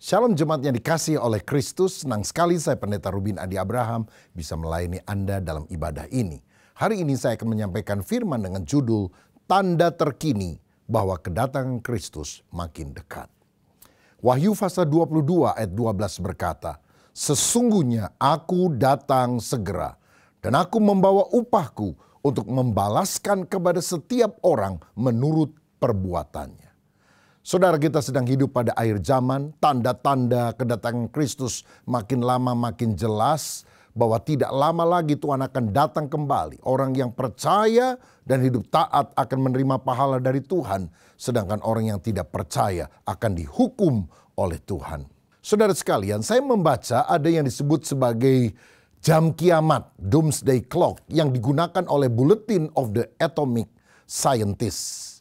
Shalom jemaat yang dikasihi oleh Kristus, senang sekali saya Pendeta Rubin Adi Abraham bisa melayani Anda dalam ibadah ini. Hari ini saya akan menyampaikan firman dengan judul Tanda Terkini bahwa kedatangan Kristus makin dekat. Wahyu pasal 22 ayat 12 berkata, "Sesungguhnya aku datang segera dan aku membawa upahku untuk membalaskan kepada setiap orang menurut perbuatannya." Saudara, kita sedang hidup pada akhir zaman, tanda-tanda kedatangan Kristus makin lama makin jelas bahwa tidak lama lagi Tuhan akan datang kembali. Orang yang percaya dan hidup taat akan menerima pahala dari Tuhan, sedangkan orang yang tidak percaya akan dihukum oleh Tuhan. Saudara sekalian, saya membaca ada yang disebut sebagai jam kiamat, Doomsday Clock, yang digunakan oleh Bulletin of the Atomic Scientists,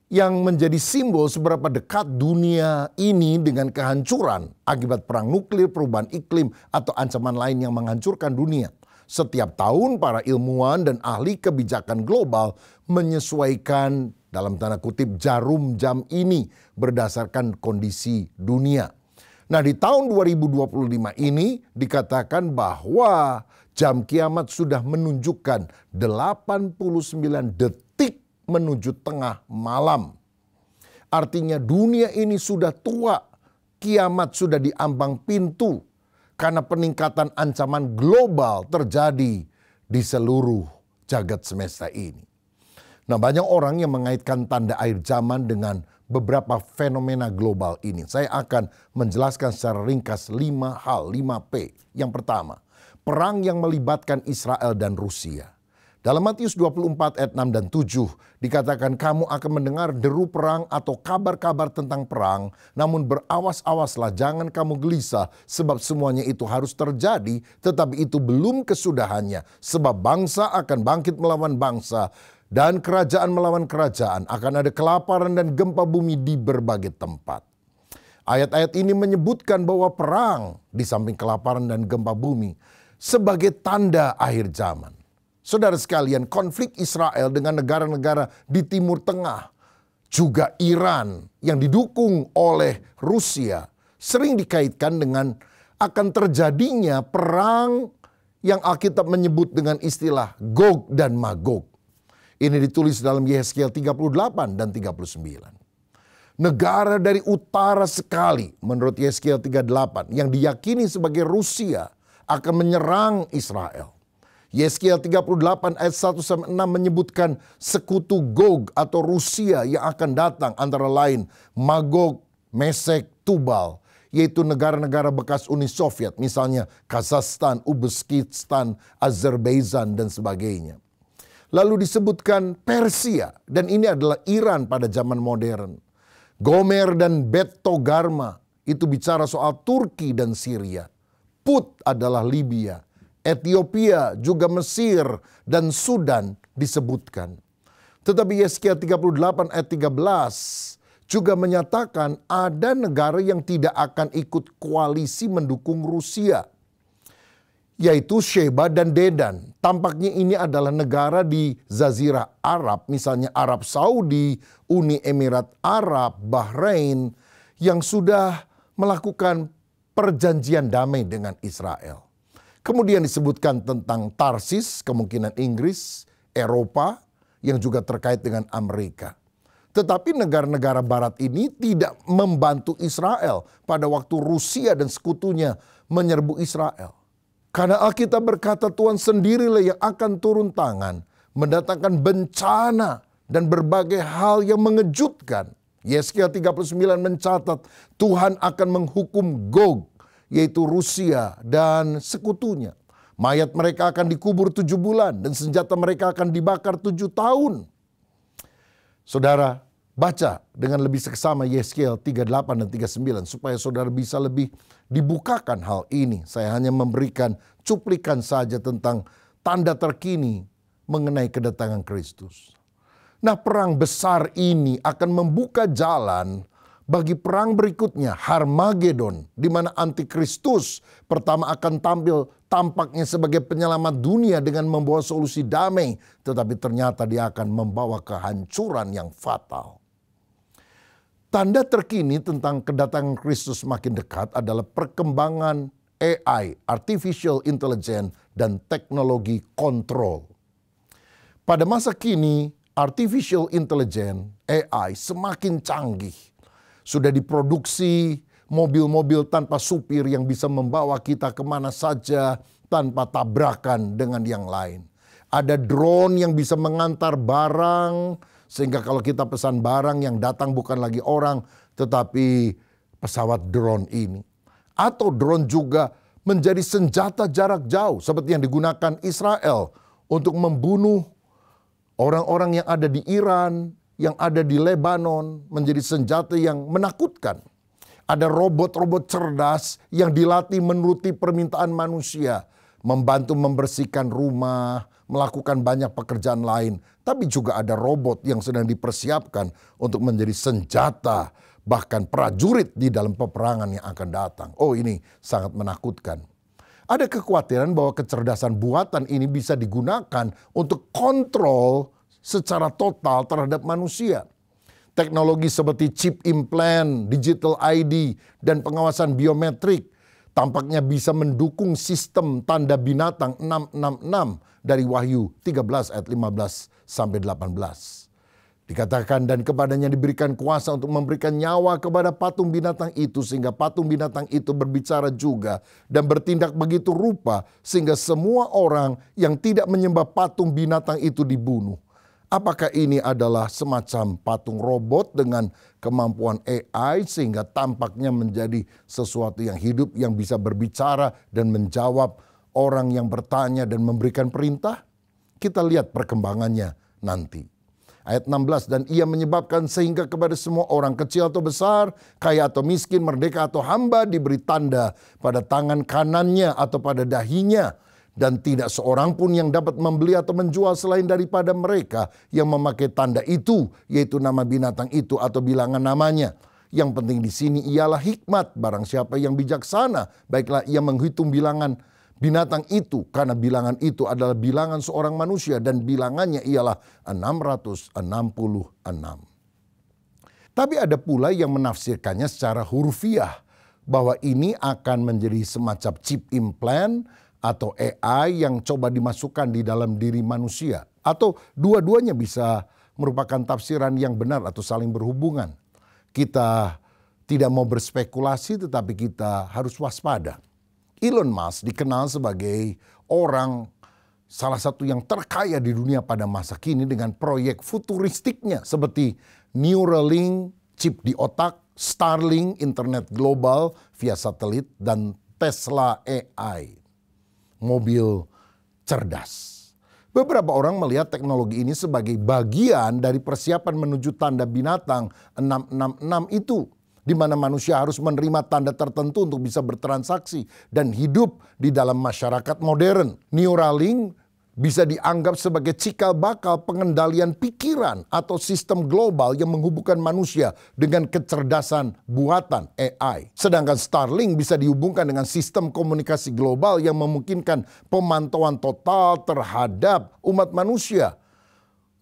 yang menjadi simbol seberapa dekat dunia ini dengan kehancuran akibat perang nuklir, perubahan iklim, atau ancaman lain yang menghancurkan dunia. Setiap tahun para ilmuwan dan ahli kebijakan global menyesuaikan dalam tanda kutip jarum jam ini berdasarkan kondisi dunia. Nah, di tahun 2025 ini dikatakan bahwa jam kiamat sudah menunjukkan 89 detik menuju tengah malam. Artinya dunia ini sudah tua, kiamat sudah di ambang pintu karena peningkatan ancaman global terjadi di seluruh jagat semesta ini. Nah, banyak orang yang mengaitkan tanda akhir zaman dengan beberapa fenomena global ini. Saya akan menjelaskan secara ringkas 5 hal, 5P. Yang pertama, perang yang melibatkan Israel dan Rusia. Dalam Matius 24 ayat 6 dan 7 dikatakan kamu akan mendengar deru perang atau kabar-kabar tentang perang. Namun berawas-awaslah, jangan kamu gelisah sebab semuanya itu harus terjadi. Tetapi itu belum kesudahannya. Sebab bangsa akan bangkit melawan bangsa dan kerajaan melawan kerajaan. Akan ada kelaparan dan gempa bumi di berbagai tempat. Ayat-ayat ini menyebutkan bahwa perang di samping kelaparan dan gempa bumi sebagai tanda akhir zaman. Saudara sekalian, konflik Israel dengan negara-negara di Timur Tengah, juga Iran yang didukung oleh Rusia, sering dikaitkan dengan akan terjadinya perang yang Alkitab menyebut dengan istilah Gog dan Magog. Ini ditulis dalam Yehezkiel 38 dan 39. Negara dari utara sekali, menurut Yehezkiel 38, yang diyakini sebagai Rusia akan menyerang Israel. Yehezkiel 38 ayat 1-6 menyebutkan sekutu Gog atau Rusia yang akan datang, antara lain Magog, Mesek, Tubal, yaitu negara-negara bekas Uni Soviet, misalnya Kazakhstan, Uzbekistan, Azerbaijan, dan sebagainya. Lalu disebutkan Persia, dan ini adalah Iran pada zaman modern. Gomer dan Bet Togarma itu bicara soal Turki dan Syria. Put adalah Libya. Ethiopia, juga Mesir dan Sudan disebutkan. Tetapi Yehezkiel 38 ayat 13 juga menyatakan ada negara yang tidak akan ikut koalisi mendukung Rusia, yaitu Sheba dan Dedan. Tampaknya ini adalah negara di Jazirah Arab, misalnya Arab Saudi, Uni Emirat Arab, Bahrain, yang sudah melakukan perjanjian damai dengan Israel. Kemudian disebutkan tentang Tarsis, kemungkinan Inggris, Eropa, yang juga terkait dengan Amerika. Tetapi negara-negara barat ini tidak membantu Israel pada waktu Rusia dan sekutunya menyerbu Israel. Karena Alkitab berkata Tuhan sendirilah yang akan turun tangan, mendatangkan bencana dan berbagai hal yang mengejutkan. Yehezkiel 39 mencatat Tuhan akan menghukum Gog, yaitu Rusia dan sekutunya. Mayat mereka akan dikubur 7 bulan dan senjata mereka akan dibakar 7 tahun. Saudara, baca dengan lebih seksama Yehezkiel 38 dan 39 supaya saudara bisa lebih dibukakan hal ini. Saya hanya memberikan cuplikan saja tentang tanda terkini mengenai kedatangan Kristus. Nah, perang besar ini akan membuka jalan bagi perang berikutnya, Harmagedon, di mana Antikristus pertama akan tampil tampaknya sebagai penyelamat dunia dengan membawa solusi damai, tetapi ternyata dia akan membawa kehancuran yang fatal. Tanda terkini tentang kedatangan Kristus makin dekat adalah perkembangan AI, Artificial Intelligence, dan teknologi kontrol. Pada masa kini, Artificial Intelligence, AI, semakin canggih. Sudah diproduksi mobil-mobil tanpa supir yang bisa membawa kita kemana saja tanpa tabrakan dengan yang lain. Ada drone yang bisa mengantar barang, sehingga kalau kita pesan barang yang datang bukan lagi orang, tetapi pesawat drone ini. Atau drone juga menjadi senjata jarak jauh seperti yang digunakan Israel untuk membunuh orang-orang yang ada di Iran, yang ada di Lebanon, menjadi senjata yang menakutkan. Ada robot-robot cerdas yang dilatih menuruti permintaan manusia, membantu membersihkan rumah, melakukan banyak pekerjaan lain. Tapi juga ada robot yang sedang dipersiapkan untuk menjadi senjata, bahkan prajurit di dalam peperangan yang akan datang. Oh, ini sangat menakutkan. Ada kekhawatiran bahwa kecerdasan buatan ini bisa digunakan untuk kontrol secara total terhadap manusia. Teknologi seperti chip implant, digital ID, dan pengawasan biometrik tampaknya bisa mendukung sistem tanda binatang 666 dari Wahyu 13 ayat 15 sampai 18. Dikatakan, dan kepadanya diberikan kuasa untuk memberikan nyawa kepada patung binatang itu, sehingga patung binatang itu berbicara juga dan bertindak begitu rupa sehingga semua orang yang tidak menyembah patung binatang itu dibunuh. Apakah ini adalah semacam patung robot dengan kemampuan AI sehingga tampaknya menjadi sesuatu yang hidup, yang bisa berbicara dan menjawab orang yang bertanya dan memberikan perintah? Kita lihat perkembangannya nanti. Ayat 16, dan ia menyebabkan sehingga kepada semua orang kecil atau besar, kaya atau miskin, merdeka atau hamba diberi tanda pada tangan kanannya atau pada dahinya. Dan tidak seorang pun yang dapat membeli atau menjual selain daripada mereka yang memakai tanda itu, yaitu nama binatang itu atau bilangan namanya. Yang penting di sini ialah hikmat. Barang siapa yang bijaksana, baiklah ia menghitung bilangan binatang itu, karena bilangan itu adalah bilangan seorang manusia dan bilangannya ialah 666. Tapi ada pula yang menafsirkannya secara hurufiah, bahwa ini akan menjadi semacam chip implant atau AI yang coba dimasukkan di dalam diri manusia. Atau dua-duanya bisa merupakan tafsiran yang benar atau saling berhubungan. Kita tidak mau berspekulasi, tetapi kita harus waspada. Elon Musk dikenal sebagai orang salah satu yang terkaya di dunia pada masa kini dengan proyek futuristiknya seperti Neuralink, chip di otak, Starlink, internet global via satelit, dan Tesla AI, mobil cerdas. Beberapa orang melihat teknologi ini sebagai bagian dari persiapan menuju tanda binatang 666 itu, di mana manusia harus menerima tanda tertentu untuk bisa bertransaksi dan hidup di dalam masyarakat modern. Neuralink bisa dianggap sebagai cikal bakal pengendalian pikiran atau sistem global yang menghubungkan manusia dengan kecerdasan buatan AI. Sedangkan Starlink bisa dihubungkan dengan sistem komunikasi global yang memungkinkan pemantauan total terhadap umat manusia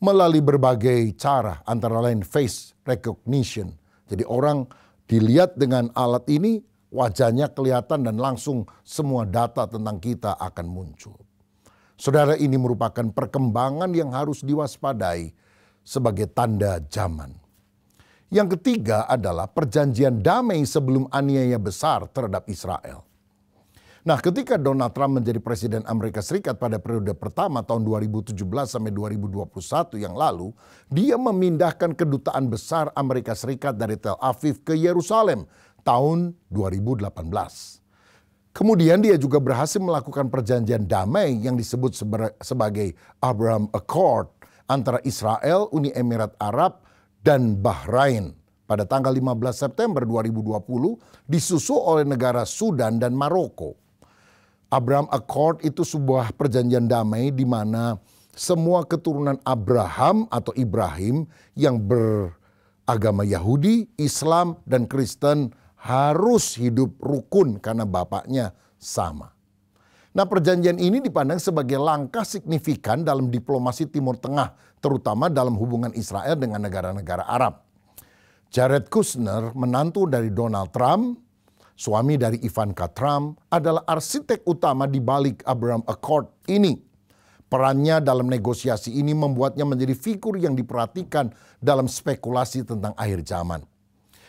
melalui berbagai cara, antara lain face recognition. Jadi orang dilihat dengan alat ini, wajahnya kelihatan dan langsung semua data tentang kita akan muncul. Saudara, ini merupakan perkembangan yang harus diwaspadai sebagai tanda zaman. Yang ketiga adalah perjanjian damai sebelum aniaya besar terhadap Israel. Nah, ketika Donald Trump menjadi Presiden Amerika Serikat pada periode pertama tahun 2017 sampai 2021 yang lalu, dia memindahkan kedutaan besar Amerika Serikat dari Tel Aviv ke Yerusalem tahun 2018. Kemudian dia juga berhasil melakukan perjanjian damai yang disebut sebagai Abraham Accord antara Israel, Uni Emirat Arab, dan Bahrain pada tanggal 15 September 2020 disusul oleh negara Sudan dan Maroko. Abraham Accord itu sebuah perjanjian damai di mana semua keturunan Abraham atau Ibrahim yang beragama Yahudi, Islam, dan Kristen harus hidup rukun karena bapaknya sama. Nah, perjanjian ini dipandang sebagai langkah signifikan dalam diplomasi Timur Tengah, terutama dalam hubungan Israel dengan negara-negara Arab. Jared Kushner, menantu dari Donald Trump, suami dari Ivanka Trump, adalah arsitek utama di balik Abraham Accord ini. Perannya dalam negosiasi ini membuatnya menjadi figur yang diperhatikan dalam spekulasi tentang akhir zaman.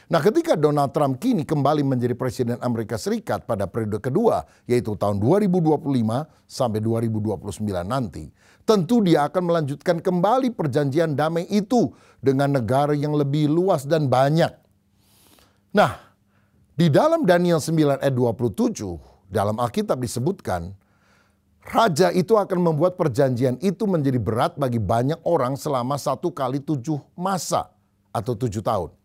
Nah, ketika Donald Trump kini kembali menjadi Presiden Amerika Serikat pada periode kedua, yaitu tahun 2025 sampai 2029 nanti, tentu dia akan melanjutkan kembali perjanjian damai itu dengan negara yang lebih luas dan banyak. Nah, di dalam Daniel 9 ayat 27, dalam Alkitab disebutkan, Raja itu akan membuat perjanjian itu menjadi berat bagi banyak orang selama 1 kali 7 masa atau 7 tahun.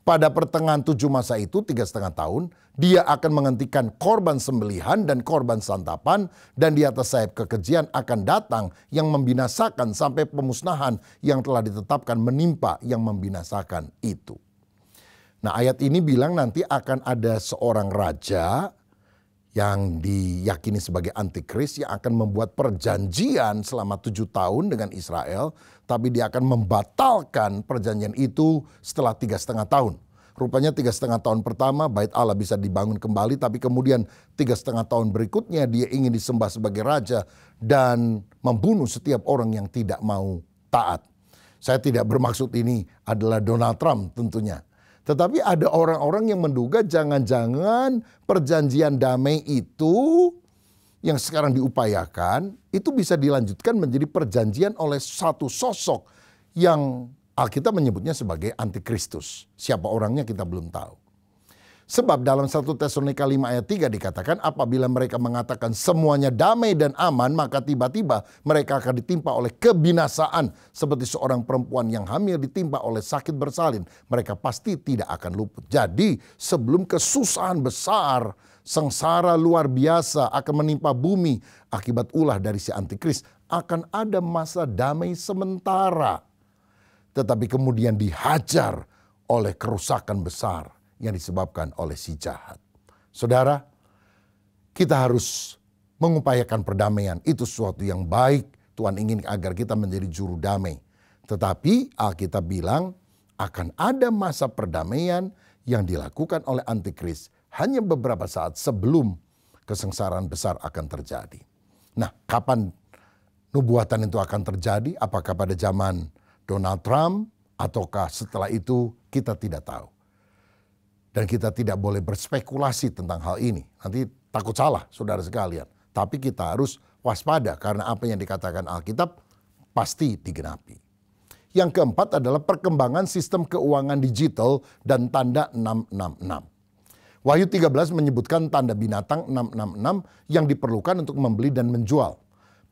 Pada pertengahan 7 masa itu, 3,5 tahun, dia akan menghentikan korban sembelihan dan korban santapan, dan di atas sayap kekejian akan datang yang membinasakan sampai pemusnahan yang telah ditetapkan menimpa yang membinasakan itu. Nah, ayat ini bilang nanti akan ada seorang raja yang diyakini sebagai antikris yang akan membuat perjanjian selama 7 tahun dengan Israel, tapi dia akan membatalkan perjanjian itu setelah 3,5 tahun. Rupanya 3,5 tahun pertama bait Allah bisa dibangun kembali, tapi kemudian 3,5 tahun berikutnya dia ingin disembah sebagai raja dan membunuh setiap orang yang tidak mau taat. Saya tidak bermaksud ini adalah Donald Trump tentunya. Tetapi ada orang-orang yang menduga jangan-jangan perjanjian damai itu yang sekarang diupayakan itu bisa dilanjutkan menjadi perjanjian oleh satu sosok yang Alkitab menyebutnya sebagai antikristus. Siapa orangnya kita belum tahu. Sebab dalam 1 Tesalonika 5 ayat 3 dikatakan apabila mereka mengatakan semuanya damai dan aman, maka tiba-tiba mereka akan ditimpa oleh kebinasaan seperti seorang perempuan yang hamil ditimpa oleh sakit bersalin. Mereka pasti tidak akan luput. Jadi sebelum kesusahan besar, sengsara luar biasa akan menimpa bumi akibat ulah dari si antikris, akan ada masa damai sementara. Tetapi kemudian dihajar oleh kerusakan besar yang disebabkan oleh si jahat. Saudara, kita harus mengupayakan perdamaian. Itu sesuatu yang baik. Tuhan ingin agar kita menjadi juru damai. Tetapi Alkitab bilang akan ada masa perdamaian yang dilakukan oleh antikris hanya beberapa saat sebelum kesengsaraan besar akan terjadi. Nah, kapan nubuatan itu akan terjadi? Apakah pada zaman Donald Trump ataukah setelah itu, kita tidak tahu. Dan kita tidak boleh berspekulasi tentang hal ini. Nanti takut salah, saudara sekalian. Tapi kita harus waspada karena apa yang dikatakan Alkitab pasti digenapi. Yang keempat adalah perkembangan sistem keuangan digital dan tanda 666. Wahyu 13 menyebutkan tanda binatang 666 yang diperlukan untuk membeli dan menjual.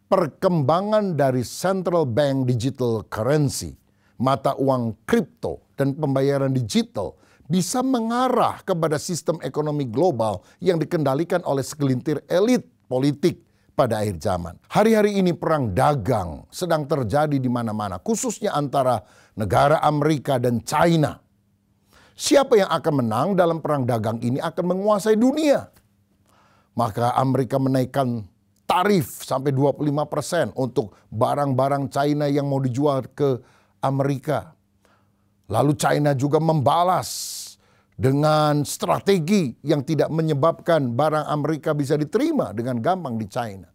Perkembangan dari central bank digital currency, mata uang kripto dan pembayaran digital bisa mengarah kepada sistem ekonomi global yang dikendalikan oleh segelintir elit politik pada akhir zaman. Hari-hari ini perang dagang sedang terjadi di mana-mana, khususnya antara negara Amerika dan China. Siapa yang akan menang dalam perang dagang ini akan menguasai dunia. Maka Amerika menaikkan tarif sampai 25% untuk barang-barang China yang mau dijual ke Amerika. Lalu China juga membalas dengan strategi yang tidak menyebabkan barang Amerika bisa diterima dengan gampang di China.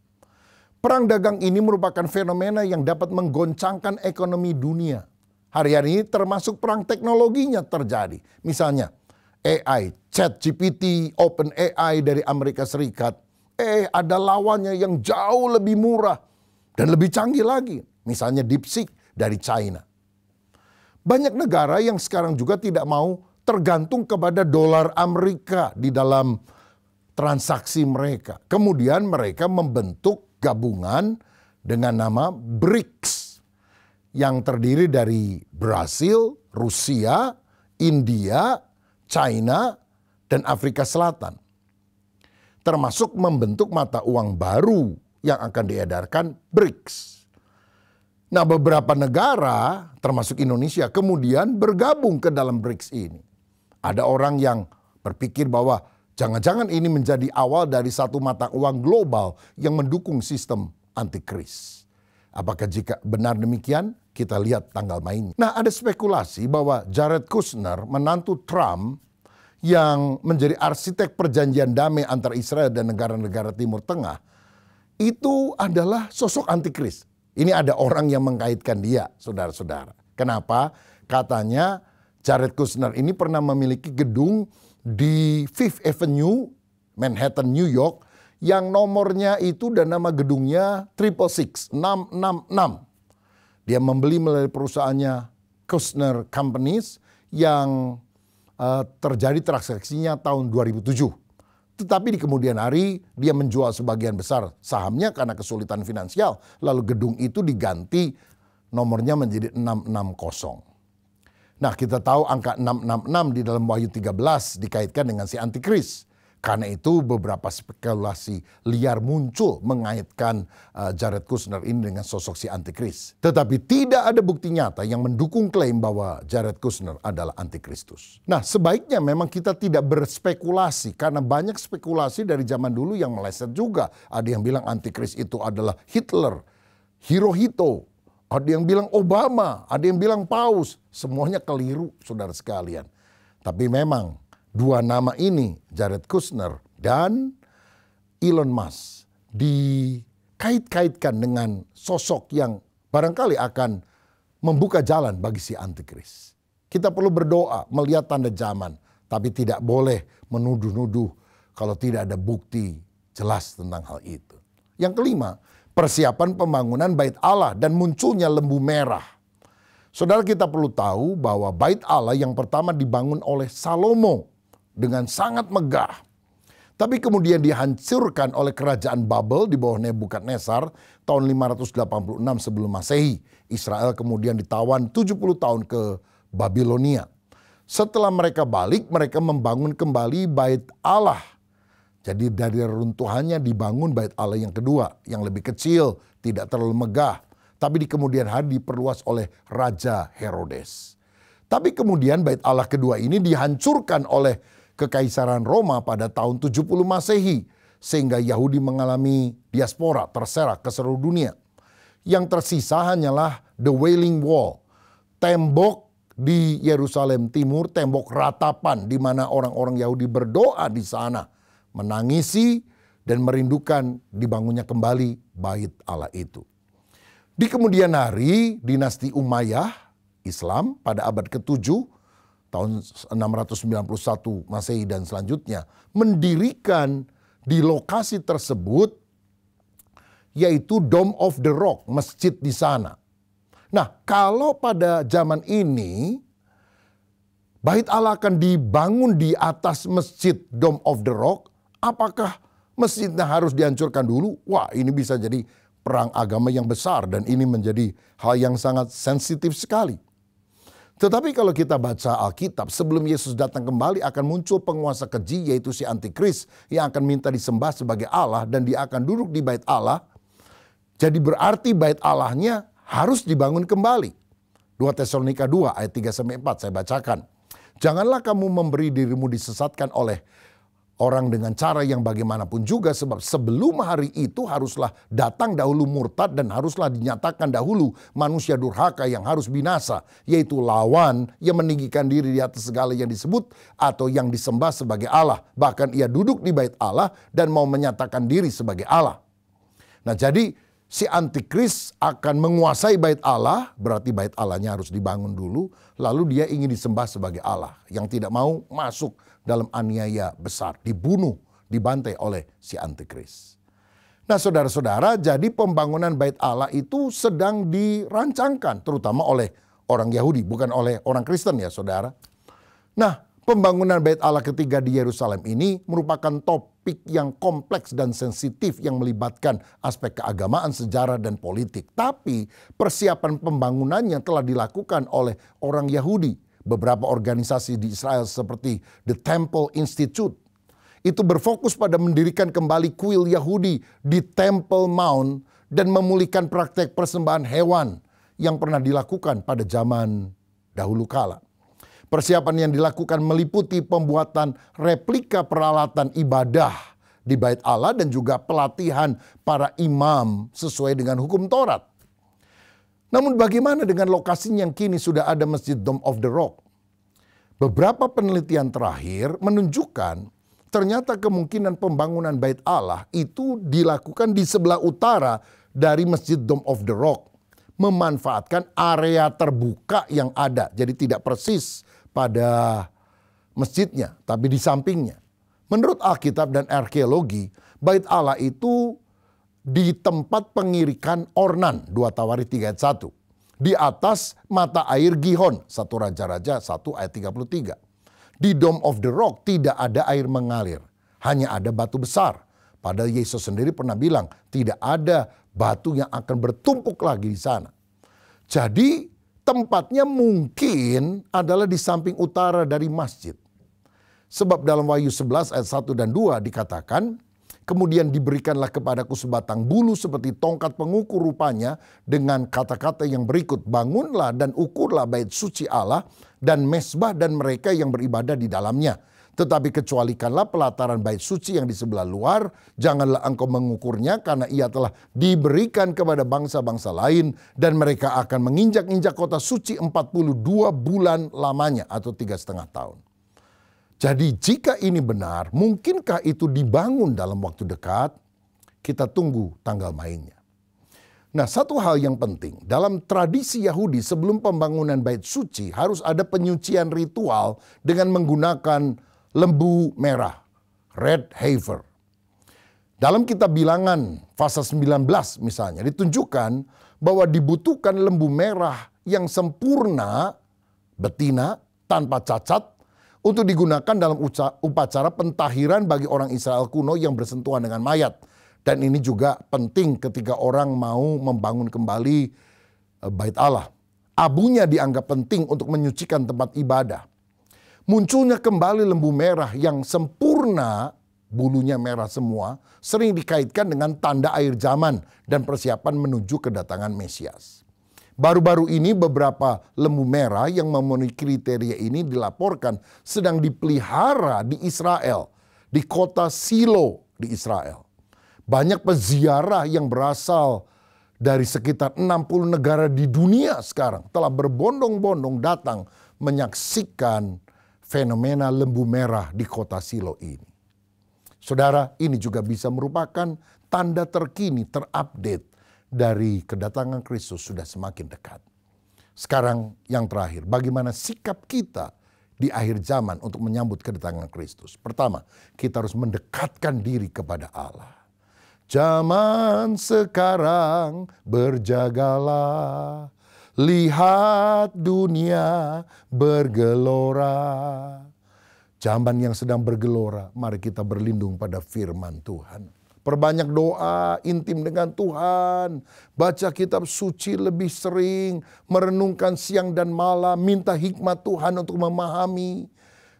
Perang dagang ini merupakan fenomena yang dapat menggoncangkan ekonomi dunia. Hari-hari ini termasuk perang teknologinya terjadi. Misalnya AI, ChatGPT, OpenAI dari Amerika Serikat. Ada lawannya yang jauh lebih murah dan lebih canggih lagi. Misalnya DeepSeek dari China. Banyak negara yang sekarang juga tidak mau tergantung kepada dolar Amerika di dalam transaksi mereka. Kemudian mereka membentuk gabungan dengan nama BRICS yang terdiri dari Brasil, Rusia, India, China, dan Afrika Selatan. Termasuk membentuk mata uang baru yang akan diedarkan BRICS. Nah, beberapa negara termasuk Indonesia kemudian bergabung ke dalam BRICS ini. Ada orang yang berpikir bahwa jangan-jangan ini menjadi awal dari satu mata uang global yang mendukung sistem antikris. Apakah jika benar demikian? Kita lihat tanggal mainnya. Nah, ada spekulasi bahwa Jared Kushner, menantu Trump, yang menjadi arsitek perjanjian damai antara Israel dan negara-negara Timur Tengah, itu adalah sosok antikris. Ini ada orang yang mengkaitkan dia, saudara-saudara. Kenapa? Katanya Jared Kushner ini pernah memiliki gedung di Fifth Avenue, Manhattan, New York, yang nomornya itu dan nama gedungnya 666, 666. Dia membeli melalui perusahaannya Kushner Companies yang terjadi transaksinya tahun 2007. Tetapi di kemudian hari dia menjual sebagian besar sahamnya karena kesulitan finansial. Lalu gedung itu diganti nomornya menjadi 660. Nah, kita tahu angka 666 di dalam Wahyu 13 dikaitkan dengan si antikris. Karena itu beberapa spekulasi liar muncul mengaitkan Jared Kushner ini dengan sosok si antikris. Tetapi tidak ada bukti nyata yang mendukung klaim bahwa Jared Kushner adalah antikristus. Nah, sebaiknya memang kita tidak berspekulasi karena banyak spekulasi dari zaman dulu yang meleset juga. Ada yang bilang antikris itu adalah Hitler, Hirohito, ada yang bilang Obama, ada yang bilang Paus. Semuanya keliru, saudara sekalian. Tapi memang dua nama ini, Jared Kushner dan Elon Musk, dikait-kaitkan dengan sosok yang barangkali akan membuka jalan bagi si antikris. Kita perlu berdoa, melihat tanda zaman, tapi tidak boleh menuduh-nuduh kalau tidak ada bukti jelas tentang hal itu. Yang kelima, persiapan pembangunan Bait Allah dan munculnya lembu merah. Saudara, kita perlu tahu bahwa Bait Allah yang pertama dibangun oleh Salomo dengan sangat megah. Tapi kemudian dihancurkan oleh kerajaan Babel di bawah Nebukadnezar tahun 586 sebelum Masehi. Israel kemudian ditawan 70 tahun ke Babilonia. Setelah mereka balik, mereka membangun kembali Bait Allah. Jadi dari reruntuhannya dibangun Bait Allah yang kedua, yang lebih kecil, tidak terlalu megah. Tapi di kemudian hari diperluas oleh Raja Herodes. Tapi kemudian Bait Allah kedua ini dihancurkan oleh Kekaisaran Roma pada tahun 70 Masehi. Sehingga Yahudi mengalami diaspora terserak ke seluruh dunia. Yang tersisa hanyalah The Wailing Wall. Tembok di Yerusalem Timur, tembok ratapan di mana orang-orang Yahudi berdoa di sana. Menangisi dan merindukan dibangunnya kembali Bait Allah itu. Di kemudian hari, dinasti Umayyah, Islam pada abad ke-7, tahun 691 Masehi dan selanjutnya, mendirikan di lokasi tersebut yaitu Dome of the Rock, masjid di sana. Nah, kalau pada zaman ini Bait Allah akan dibangun di atas masjid Dome of the Rock, apakah masjidnya harus dihancurkan dulu? Wah, ini bisa jadi perang agama yang besar dan ini menjadi hal yang sangat sensitif sekali. Tetapi kalau kita baca Alkitab, sebelum Yesus datang kembali akan muncul penguasa keji yaitu si antikris yang akan minta disembah sebagai Allah dan dia akan duduk di Bait Allah. Jadi berarti Bait Allahnya harus dibangun kembali. 2 Tesalonika 2 ayat 3-4 saya bacakan. Janganlah kamu memberi dirimu disesatkan oleh orang dengan cara yang bagaimanapun juga, sebab sebelum hari itu haruslah datang dahulu murtad dan haruslah dinyatakan dahulu manusia durhaka yang harus binasa, yaitu lawan yang meninggikan diri di atas segala yang disebut atau yang disembah sebagai Allah. Bahkan ia duduk di Bait Allah dan mau menyatakan diri sebagai Allah. Nah, jadi si antikris akan menguasai Bait Allah, berarti Bait Allahnya harus dibangun dulu, lalu dia ingin disembah sebagai Allah. Yang tidak mau masuk dalam aniaya besar, dibunuh, dibantai oleh si antikris. Nah, saudara-saudara, jadi pembangunan Bait Allah itu sedang dirancangkan, terutama oleh orang Yahudi, bukan oleh orang Kristen ya saudara. Nah, pembangunan Bait Allah ketiga di Yerusalem ini merupakan topik yang kompleks dan sensitif yang melibatkan aspek keagamaan, sejarah, dan politik. Tapi persiapan pembangunannya telah dilakukan oleh orang Yahudi. Beberapa organisasi di Israel seperti The Temple Institute itu berfokus pada mendirikan kembali kuil Yahudi di Temple Mount dan memulihkan praktek persembahan hewan yang pernah dilakukan pada zaman dahulu kala. Persiapan yang dilakukan meliputi pembuatan replika peralatan ibadah di Bait Allah dan juga pelatihan para imam sesuai dengan hukum Taurat. Namun bagaimana dengan lokasinya yang kini sudah ada Masjid Dome of the Rock? Beberapa penelitian terakhir menunjukkan ternyata kemungkinan pembangunan Bait Allah itu dilakukan di sebelah utara dari Masjid Dome of the Rock. Memanfaatkan area terbuka yang ada. Jadi tidak persis pada masjidnya, tapi di sampingnya. Menurut Alkitab dan arkeologi, Bait Allah itu di tempat pengirikan Ornan, 2 Tawarikh 3 ayat 1. Di atas mata air Gihon, 1 Raja-Raja 1 ayat 33. Di Dome of the Rock tidak ada air mengalir, hanya ada batu besar. Padahal Yesus sendiri pernah bilang tidak ada batu yang akan bertumpuk lagi di sana. Jadi tempatnya mungkin adalah di samping utara dari masjid. Sebab dalam Wahyu 11 ayat 1 dan 2 dikatakan, kemudian diberikanlah kepadaku sebatang bulu seperti tongkat pengukur rupanya dengan kata-kata yang berikut. Bangunlah dan ukurlah bait suci Allah dan mezbah dan mereka yang beribadah di dalamnya. Tetapi kecualikanlah pelataran bait suci yang di sebelah luar. Janganlah engkau mengukurnya karena ia telah diberikan kepada bangsa-bangsa lain. Dan mereka akan menginjak-injak kota suci 42 bulan lamanya atau 3,5 tahun. Jadi jika ini benar, mungkinkah itu dibangun dalam waktu dekat? Kita tunggu tanggal mainnya. Nah, satu hal yang penting, dalam tradisi Yahudi sebelum pembangunan bait suci harus ada penyucian ritual dengan menggunakan lembu merah, red heifer. Dalam kitab Bilangan pasal 19 misalnya ditunjukkan bahwa dibutuhkan lembu merah yang sempurna, betina, tanpa cacat, untuk digunakan dalam upacara pentahiran bagi orang Israel kuno yang bersentuhan dengan mayat. Dan ini juga penting ketika orang mau membangun kembali Bait Allah. Abunya dianggap penting untuk menyucikan tempat ibadah. Munculnya kembali lembu merah yang sempurna, bulunya merah semua, sering dikaitkan dengan tanda akhir zaman dan persiapan menuju kedatangan Mesias. Baru-baru ini beberapa lembu merah yang memenuhi kriteria ini dilaporkan sedang dipelihara di Israel, di kota Silo di Israel. Banyak peziarah yang berasal dari sekitar 60 negara di dunia sekarang telah berbondong-bondong datang menyaksikan fenomena lembu merah di kota Silo ini. Saudara, ini juga bisa merupakan tanda terkini, terupdate dari kedatangan Kristus sudah semakin dekat. Sekarang yang terakhir, bagaimana sikap kita di akhir zaman untuk menyambut kedatangan Kristus? Pertama, kita harus mendekatkan diri kepada Allah. Zaman sekarang berjagalah, lihat dunia bergelora. Zaman yang sedang bergelora, mari kita berlindung pada firman Tuhan. Perbanyak doa intim dengan Tuhan. Baca kitab suci lebih sering. Merenungkan siang dan malam. Minta hikmat Tuhan untuk memahami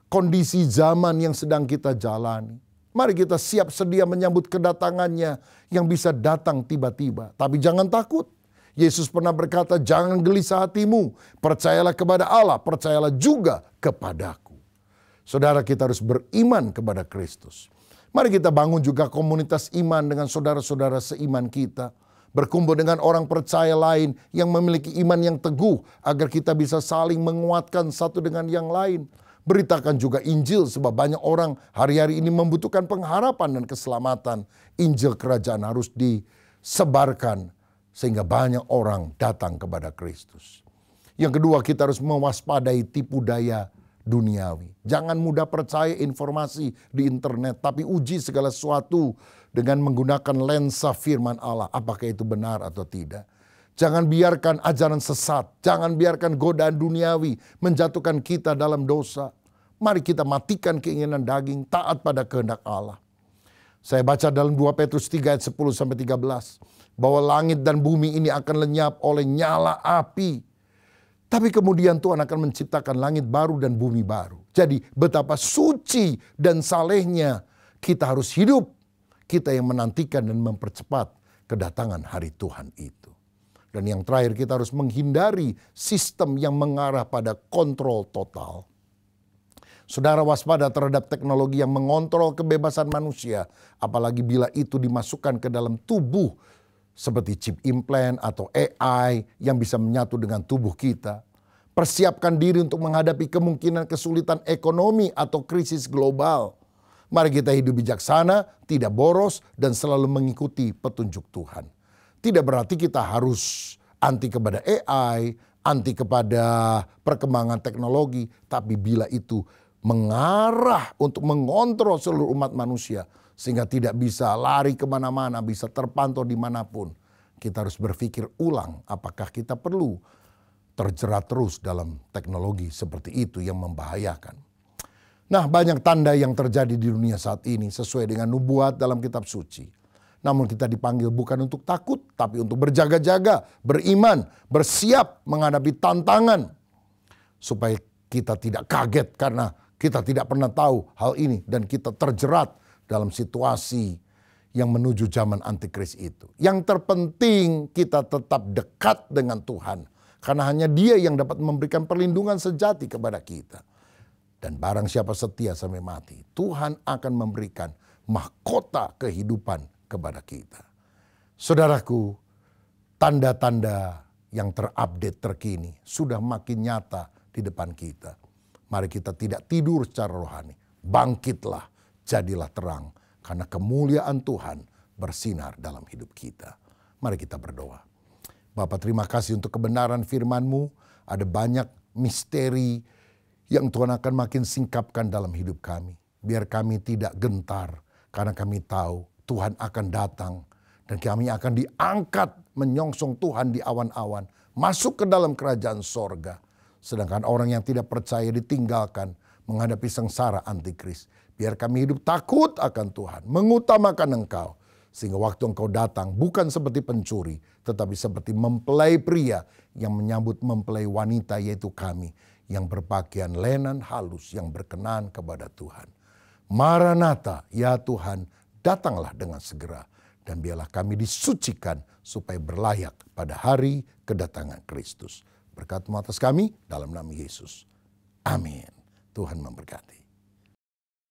kondisi zaman yang sedang kita jalani. Mari kita siap sedia menyambut kedatangannya yang bisa datang tiba-tiba. Tapi jangan takut. Yesus pernah berkata, jangan gelisah hatimu. Percayalah kepada Allah, percayalah juga kepadaku. Saudara, kita harus beriman kepada Kristus. Mari kita bangun juga komunitas iman dengan saudara-saudara seiman kita. Berkumpul dengan orang percaya lain yang memiliki iman yang teguh agar kita bisa saling menguatkan satu dengan yang lain. Beritakan juga Injil sebab banyak orang hari-hari ini membutuhkan pengharapan dan keselamatan. Injil kerajaan harus disebarkan sehingga banyak orang datang kepada Kristus. Yang kedua, kita harus mewaspadai tipu daya duniawi. Jangan mudah percaya informasi di internet, tapi uji segala sesuatu dengan menggunakan lensa firman Allah. Apakah itu benar atau tidak? Jangan biarkan ajaran sesat, jangan biarkan godaan duniawi menjatuhkan kita dalam dosa. Mari kita matikan keinginan daging, taat pada kehendak Allah. Saya baca dalam 2 Petrus 3 ayat 10-13 bahwa langit dan bumi ini akan lenyap oleh nyala api. Tapi kemudian Tuhan akan menciptakan langit baru dan bumi baru. Jadi betapa suci dan salehnya kita harus hidup. Kita yang menantikan dan mempercepat kedatangan hari Tuhan itu. Dan yang terakhir, kita harus menghindari sistem yang mengarah pada kontrol total. Saudara, waspada terhadap teknologi yang mengontrol kebebasan manusia. Apalagi bila itu dimasukkan ke dalam tubuh seperti chip implant atau AI yang bisa menyatu dengan tubuh kita. Persiapkan diri untuk menghadapi kemungkinan kesulitan ekonomi atau krisis global. Mari kita hidup bijaksana, tidak boros, dan selalu mengikuti petunjuk Tuhan. Tidak berarti kita harus anti kepada AI, anti kepada perkembangan teknologi, tapi bila itu mengarah untuk mengontrol seluruh umat manusia, sehingga tidak bisa lari kemana-mana, bisa terpantau dimanapun, kita harus berpikir ulang apakah kita perlu terjerat terus dalam teknologi seperti itu yang membahayakan. Nah, banyak tanda yang terjadi di dunia saat ini sesuai dengan nubuat dalam kitab suci. Namun kita dipanggil bukan untuk takut, tapi untuk berjaga-jaga, beriman, bersiap menghadapi tantangan. Supaya kita tidak kaget karena kita tidak pernah tahu hal ini dan kita terjerat dalam situasi yang menuju zaman antikris itu. Yang terpenting kita tetap dekat dengan Tuhan. Karena hanya Dia yang dapat memberikan perlindungan sejati kepada kita. Dan barang siapa setia sampai mati, Tuhan akan memberikan mahkota kehidupan kepada kita. Saudaraku, tanda-tanda yang terupdate terkini sudah makin nyata di depan kita. Mari kita tidak tidur secara rohani. Bangkitlah, jadilah terang. Karena kemuliaan Tuhan bersinar dalam hidup kita. Mari kita berdoa. Bapa, terima kasih untuk kebenaran firman-Mu. Ada banyak misteri yang Tuhan akan makin singkapkan dalam hidup kami. Biar kami tidak gentar karena kami tahu Tuhan akan datang. Dan kami akan diangkat menyongsong Tuhan di awan-awan. Masuk ke dalam kerajaan sorga. Sedangkan orang yang tidak percaya ditinggalkan menghadapi sengsara antikris. Biar kami hidup takut akan Tuhan. Mengutamakan Engkau. Sehingga waktu Engkau datang bukan seperti pencuri, tetapi seperti mempelai pria yang menyambut mempelai wanita, yaitu kami, yang berpakaian lenan halus yang berkenan kepada Tuhan. Maranatha, ya Tuhan, datanglah dengan segera. Dan biarlah kami disucikan supaya berlayak pada hari kedatangan Kristus. Berkat-Mu atas kami dalam nama Yesus. Amin. Tuhan memberkati.